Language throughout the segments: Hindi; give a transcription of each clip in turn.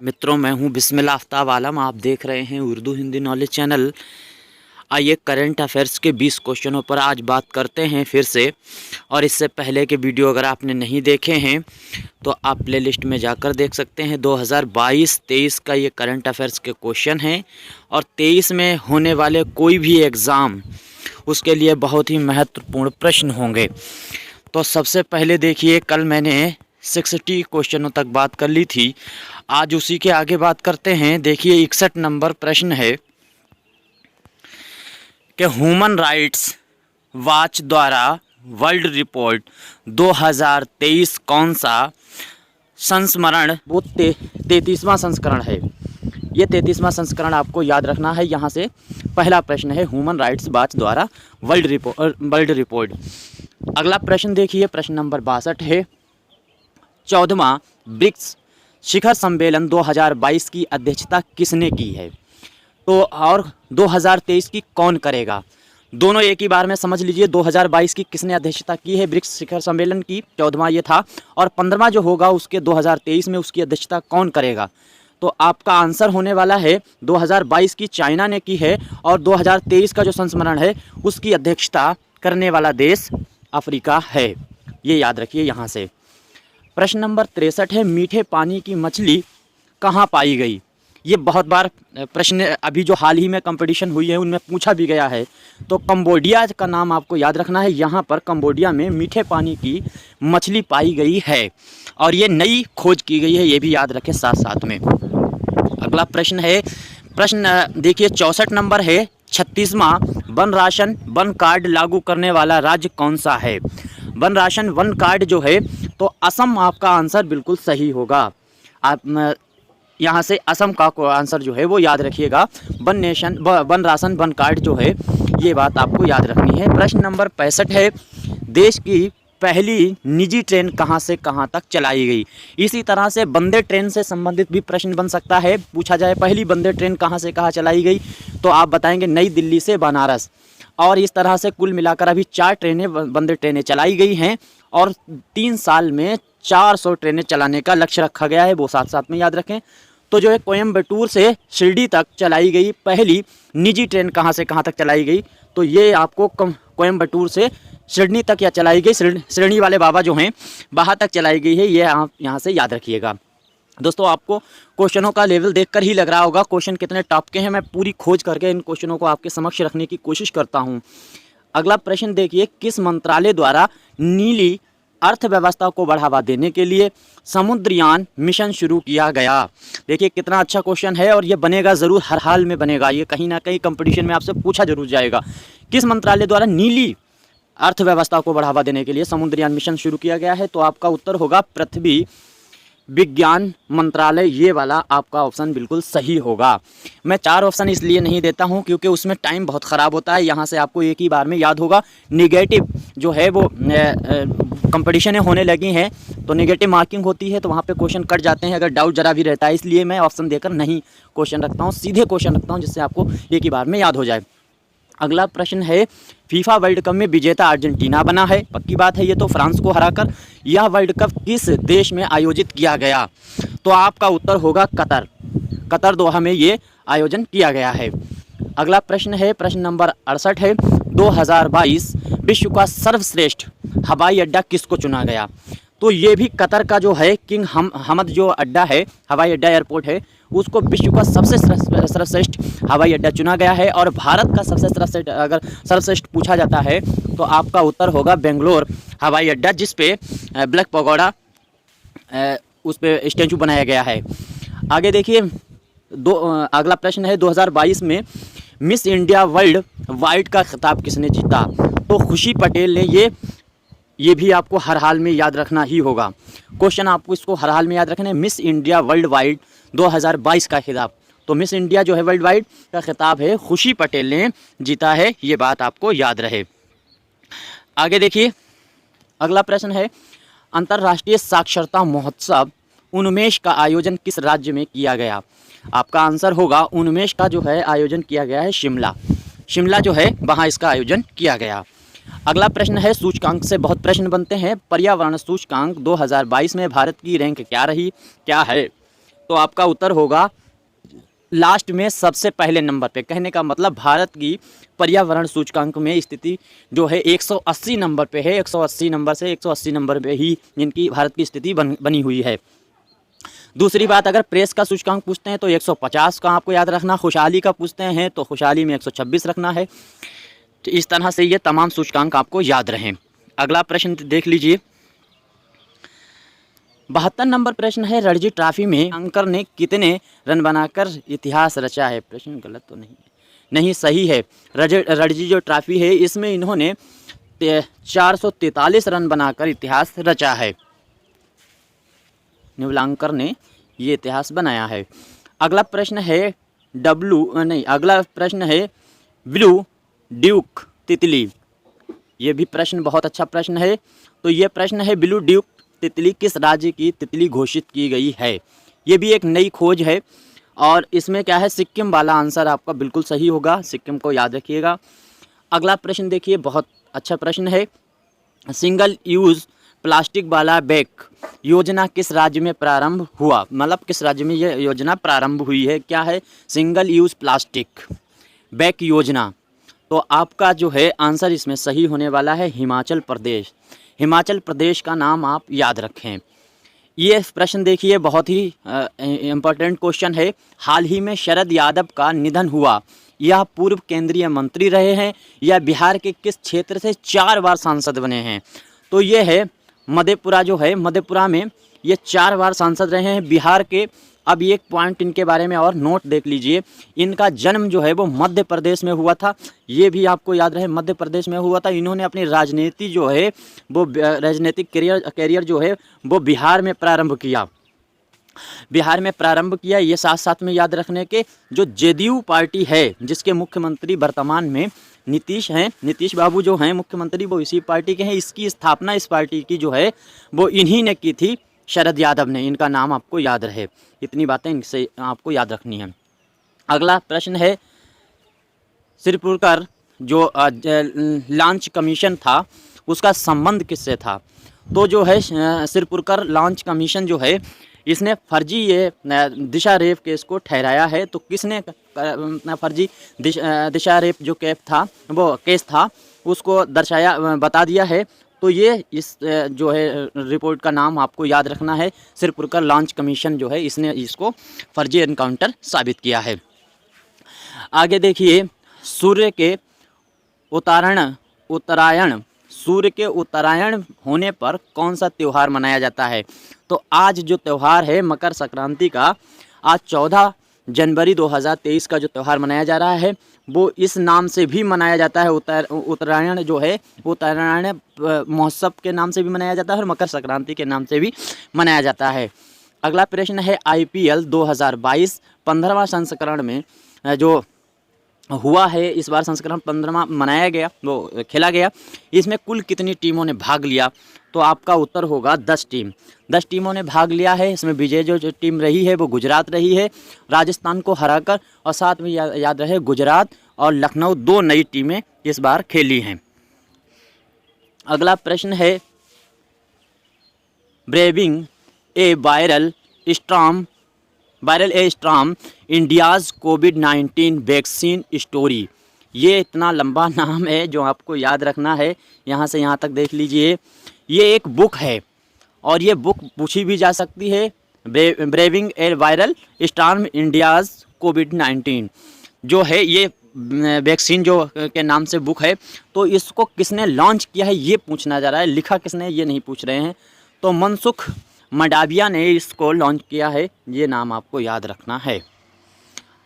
मित्रों, मैं हूं बिस्मिल्लाह आफ्ताब आलम। आप देख रहे हैं उर्दू हिंदी नॉलेज चैनल। आइए करंट अफेयर्स के 20 क्वेश्चनों पर आज बात करते हैं फिर से। और इससे पहले के वीडियो अगर आपने नहीं देखे हैं तो आप प्लेलिस्ट में जाकर देख सकते हैं। 2022-23 का ये करंट अफेयर्स के क्वेश्चन हैं और 23 में होने वाले कोई भी एग्ज़ाम उसके लिए बहुत ही महत्वपूर्ण प्रश्न होंगे। तो सबसे पहले देखिए, कल मैंने 60 क्वेश्चनों तक बात कर ली थी, आज उसी के आगे बात करते हैं। देखिए 61 नंबर प्रश्न है कि ह्यूमन राइट्स वॉच द्वारा वर्ल्ड रिपोर्ट 2023 कौन सा संस्मरण, वो 33वां संस्करण है। ये 33वां संस्करण आपको याद रखना है। यहाँ से पहला प्रश्न है ह्यूमन राइट्स वॉच द्वारा वर्ल्ड रिपोर्ट। अगला प्रश्न देखिए, प्रश्न नंबर 62 है, 14वां ब्रिक्स शिखर सम्मेलन 2022 की अध्यक्षता किसने की है? तो और 2023 की कौन करेगा? दोनों एक ही बार में समझ लीजिए। 2022 की किसने अध्यक्षता की है ब्रिक्स शिखर सम्मेलन की? 14वां ये था, और 15वां जो होगा उसके 2023 में उसकी अध्यक्षता कौन करेगा? तो आपका आंसर होने वाला है 2022 की चाइना ने की है, और 2023 का जो संस्मरण है उसकी अध्यक्षता करने वाला देश अफ्रीका है। ये याद रखिए यहाँ से। प्रश्न नंबर 63 है, मीठे पानी की मछली कहाँ पाई गई? ये बहुत बार प्रश्न अभी जो हाल ही में कंपटीशन हुई है उनमें पूछा भी गया है। तो कंबोडिया का नाम आपको याद रखना है। यहाँ पर कंबोडिया में मीठे पानी की मछली पाई गई है और ये नई खोज की गई है, ये भी याद रखें साथ साथ में। अगला प्रश्न है, प्रश्न देखिए 64 नंबर है, 36वां वन राशन वन कार्ड लागू करने वाला राज्य कौन सा है? वन राशन वन कार्ड जो है तो असम आपका आंसर बिल्कुल सही होगा। आप यहाँ से असम का आंसर जो है वो याद रखिएगा। वन राशन वन कार्ड जो है ये बात आपको याद रखनी है। प्रश्न नंबर 65 है, देश की पहली निजी ट्रेन कहाँ से कहाँ तक चलाई गई? इसी तरह से वंदे ट्रेन से संबंधित भी प्रश्न बन सकता है। पूछा जाए पहली वंदे ट्रेन कहाँ से कहाँ चलाई गई, तो आप बताएंगे नई दिल्ली से बनारस। और इस तरह से कुल मिलाकर अभी 4 ट्रेनें वंदे ट्रेनें चलाई गई हैं और 3 साल में 400 ट्रेनें चलाने का लक्ष्य रखा गया है, वो साथ साथ में याद रखें। तो जो है कोयम्बटूर से शिरडी तक चलाई गई पहली निजी ट्रेन कहाँ से कहाँ तक चलाई गई, तो ये आपको कोयम्बटूर से शिरडी तक या चलाई गई, शिरडी वाले बाबा जो हैं वहाँ तक चलाई गई है, ये आप यहाँ से याद रखिएगा। दोस्तों आपको क्वेश्चनों का लेवल देखकर ही लग रहा होगा क्वेश्चन कितने टॉप के हैं। मैं पूरी खोज करके इन क्वेश्चनों को आपके समक्ष रखने की कोशिश करता हूँ। अगला प्रश्न देखिए, किस मंत्रालय द्वारा नीली अर्थव्यवस्था को बढ़ावा देने के लिए समुद्रयान मिशन शुरू किया गया? देखिए कितना अच्छा क्वेश्चन है और ये बनेगा ज़रूर, हर हाल में बनेगा। ये कहीं ना कहीं कंपटीशन में आपसे पूछा जरूर जाएगा। किस मंत्रालय द्वारा नीली अर्थव्यवस्था को बढ़ावा देने के लिए समुद्रयान मिशन शुरू किया गया है? तो आपका उत्तर होगा पृथ्वी विज्ञान मंत्रालय। ये वाला आपका ऑप्शन बिल्कुल सही होगा। मैं 4 ऑप्शन इसलिए नहीं देता हूँ क्योंकि उसमें टाइम बहुत ख़राब होता है। यहाँ से आपको एक ही बार में याद होगा। निगेटिव जो है वो कंपटीशनें होने लगी हैं तो नेगेटिव मार्किंग होती है, तो वहाँ पे क्वेश्चन कट जाते हैं अगर डाउट जरा भी रहता है। इसलिए मैं ऑप्शन देकर नहीं क्वेश्चन रखता हूँ, सीधे क्वेश्चन रखता हूँ जिससे आपको एक ही बार में याद हो जाए। अगला प्रश्न है, फीफा वर्ल्ड कप में विजेता अर्जेंटीना बना है, पक्की बात है ये तो, फ्रांस को हराकर। यह वर्ल्ड कप किस देश में आयोजित किया गया? तो आपका उत्तर होगा कतर। कतर दोहा में ये आयोजन किया गया है। अगला प्रश्न है, प्रश्न नंबर 68 है, 2022 विश्व का सर्वश्रेष्ठ हवाई अड्डा किसको चुना गया? तो ये भी कतर का जो है किंग हमद जो अड्डा है, हवाई अड्डा एयरपोर्ट है, उसको विश्व का सबसे सर्वश्रेष्ठ हवाई अड्डा चुना गया है। और भारत का सबसे सर्वश्रेष्ठ अगर सर्वश्रेष्ठ पूछा जाता है तो आपका उत्तर होगा बेंगलोर हवाई अड्डा, जिस पे ब्लैक पगोड़ा उस पे स्टैचू बनाया गया है। आगे देखिए, अगला प्रश्न है, 2022 में मिस इंडिया वर्ल्ड वाइड का खिताब किसने जीता? तो खुशी पटेल ने। ये भी आपको हर हाल में याद रखना ही होगा। क्वेश्चन आपको इसको हर हाल में याद रखना है। मिस इंडिया वर्ल्ड वाइड 2022 का खिताब, तो मिस इंडिया जो है वर्ल्ड वाइड का खिताब है खुशी पटेल ने जीता है, ये बात आपको याद रहे। आगे देखिए, अगला प्रश्न है, अंतर्राष्ट्रीय साक्षरता महोत्सव उन्मेष का आयोजन किस राज्य में किया गया? आपका आंसर होगा उन्मेष का जो है आयोजन किया गया है शिमला। शिमला जो है वहाँ इसका आयोजन किया गया। अगला प्रश्न है, सूचकांक से बहुत प्रश्न बनते हैं। पर्यावरण सूचकांक 2022 में भारत की रैंक क्या रही, क्या है? तो आपका उत्तर होगा लास्ट में सबसे पहले नंबर पे। कहने का मतलब भारत की पर्यावरण सूचकांक में स्थिति जो है 180 नंबर पे है। 180 नंबर से 180 नंबर पे ही इनकी भारत की स्थिति बनी हुई है। दूसरी बात, अगर प्रेस का सूचकांक पूछते हैं तो 150 का आपको याद रखना। खुशहाली का पूछते हैं तो खुशहाली में 126 रखना है। तो इस तरह से ये तमाम सूचकांक आपको याद रहें। अगला प्रश्न देख लीजिए। 72 नंबर प्रश्न है, रणजी ट्रॉफी में अंकर ने कितने रन बनाकर इतिहास रचा है? प्रश्न गलत तो नहीं है? नहीं, सही है। रणजी जो ट्रॉफी है इसमें इन्होंने 443 रन बनाकर इतिहास रचा है। नीलांकर ने ये इतिहास बनाया है। अगला प्रश्न है अगला प्रश्न है ब्लू ड्यूक तितली। ये भी प्रश्न बहुत अच्छा प्रश्न है। तो ये प्रश्न है, ब्लू ड्यूक तितली किस राज्य की तितली घोषित की गई है? ये भी एक नई खोज है और इसमें क्या है, सिक्किम वाला आंसर आपका बिल्कुल सही होगा। सिक्किम को याद रखिएगा। अगला प्रश्न देखिए, बहुत अच्छा प्रश्न है। सिंगल यूज़ प्लास्टिक वाला बैग योजना किस राज्य में प्रारंभ हुआ? मतलब किस राज्य में यह योजना प्रारंभ हुई है? क्या है? सिंगल यूज़ प्लास्टिक बैग योजना। तो आपका जो है आंसर इसमें सही होने वाला है हिमाचल प्रदेश। हिमाचल प्रदेश का नाम आप याद रखें। ये प्रश्न देखिए, बहुत ही इम्पोर्टेंट क्वेश्चन है। हाल ही में शरद यादव का निधन हुआ। यह पूर्व केंद्रीय मंत्री रहे हैं। यह बिहार के किस क्षेत्र से 4 बार सांसद बने हैं? तो ये है मधेपुरा जो है, मधेपुरा में ये 4 बार सांसद रहे हैं बिहार के। अब एक पॉइंट इनके बारे में और नोट देख लीजिए। इनका जन्म जो है वो मध्य प्रदेश में हुआ था। ये भी आपको याद रहे, मध्य प्रदेश में हुआ था। इन्होंने अपनी राजनीति जो है वो राजनीतिक करियर जो है वो बिहार में प्रारंभ किया। बिहार में प्रारंभ किया। ये साथ साथ में याद रखने के, जो जेडीयू पार्टी है जिसके मुख्यमंत्री वर्तमान में नीतीश हैं, नीतीश बाबू जो हैं मुख्यमंत्री, वो इसी पार्टी के हैं। इसकी स्थापना इस पार्टी की जो है वो इन्हीं ने की थी, शरद यादव ने। इनका नाम आपको याद रहे, इतनी बातें इनसे आपको याद रखनी है। अगला प्रश्न है, सिरपुरकर जो लॉन्च कमीशन था उसका संबंध किससे था? तो जो है सिरपुरकर लॉन्च कमीशन जो है इसने फर्जी ये दिशा रेप केस को ठहराया है। तो किसने फर्जी दिशा रेप जो केस था उसको बता दिया है। तो ये इस जो है रिपोर्ट का नाम आपको याद रखना है। सिरपुरकर लॉन्च कमीशन जो है इसने इसको फर्जी एनकाउंटर साबित किया है। आगे देखिए, सूर्य के उत्तरायण होने पर कौन सा त्यौहार मनाया जाता है? तो आज जो त्यौहार है मकर संक्रांति का, आज 14 जनवरी 2023 का जो त्यौहार मनाया जा रहा है वो इस नाम से भी मनाया जाता है। उत्तरायण जो है उत्तरायण महोत्सव के नाम से भी मनाया जाता है और मकर संक्रांति के नाम से भी मनाया जाता है। अगला प्रश्न है, IPL 2022 15वां संस्करण में जो हुआ है, इस बार संस्करण 15वां मनाया गया, वो खेला गया। इसमें कुल कितनी टीमों ने भाग लिया? तो आपका उत्तर होगा 10 टीम। 10 टीमों ने भाग लिया है। इसमें विजय जो टीम रही है वो गुजरात रही है, राजस्थान को हराकर। और साथ में याद रहे, गुजरात और लखनऊ 2 नई टीमें इस बार खेली हैं। अगला प्रश्न है, ब्रेविंग ए वायरल स्टॉर्म इंडियाज़ कोविड-19 वैक्सीन स्टोरी। ये इतना लंबा नाम है जो आपको याद रखना है। यहाँ से यहाँ तक देख लीजिए। ये एक बुक है और ये बुक पूछी भी जा सकती है। ब्रेविंग ए वायरल स्टॉर्म इंडियाज़ कोविड-19 जो है ये वैक्सीन जो के नाम से बुक है। तो इसको किसने लॉन्च किया है ये पूछना जा रहा है, लिखा किसने ये नहीं पूछ रहे हैं। तो मनसुख मंडाविया ने इसको लॉन्च किया है, ये नाम आपको याद रखना है।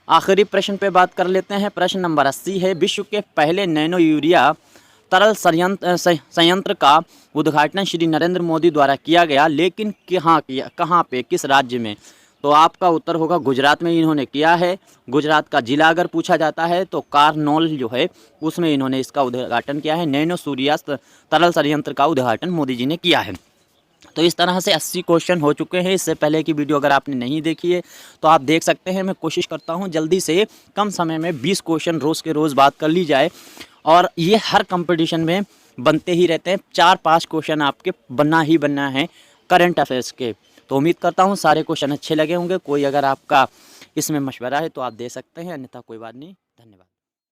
आखिरी प्रश्न पे बात कर लेते हैं। प्रश्न नंबर 80 है, विश्व के पहले नैनो यूरिया तरल संयंत्र का उद्घाटन श्री नरेंद्र मोदी द्वारा किया गया, लेकिन कहाँ पे, किस राज्य में? तो आपका उत्तर होगा गुजरात में इन्होंने किया है। गुजरात का जिला अगर पूछा जाता है तो कारनौल जो है उसमें इन्होंने इसका उद्घाटन किया है। नैनो यूरिया तरल संयंत्र का उद्घाटन मोदी जी ने किया है। तो इस तरह से 80 क्वेश्चन हो चुके हैं। इससे पहले की वीडियो अगर आपने नहीं देखी है तो आप देख सकते हैं। मैं कोशिश करता हूं जल्दी से कम समय में 20 क्वेश्चन रोज़ के रोज़ बात कर ली जाए, और ये हर कंपटीशन में बनते ही रहते हैं। 4-5 क्वेश्चन आपके बनना ही बनना है करंट अफेयर्स के। तो उम्मीद करता हूँ सारे क्वेश्चन अच्छे लगे होंगे। कोई अगर आपका इसमें मशवरा है तो आप दे सकते हैं, अन्यथा कोई बात नहीं। धन्यवाद।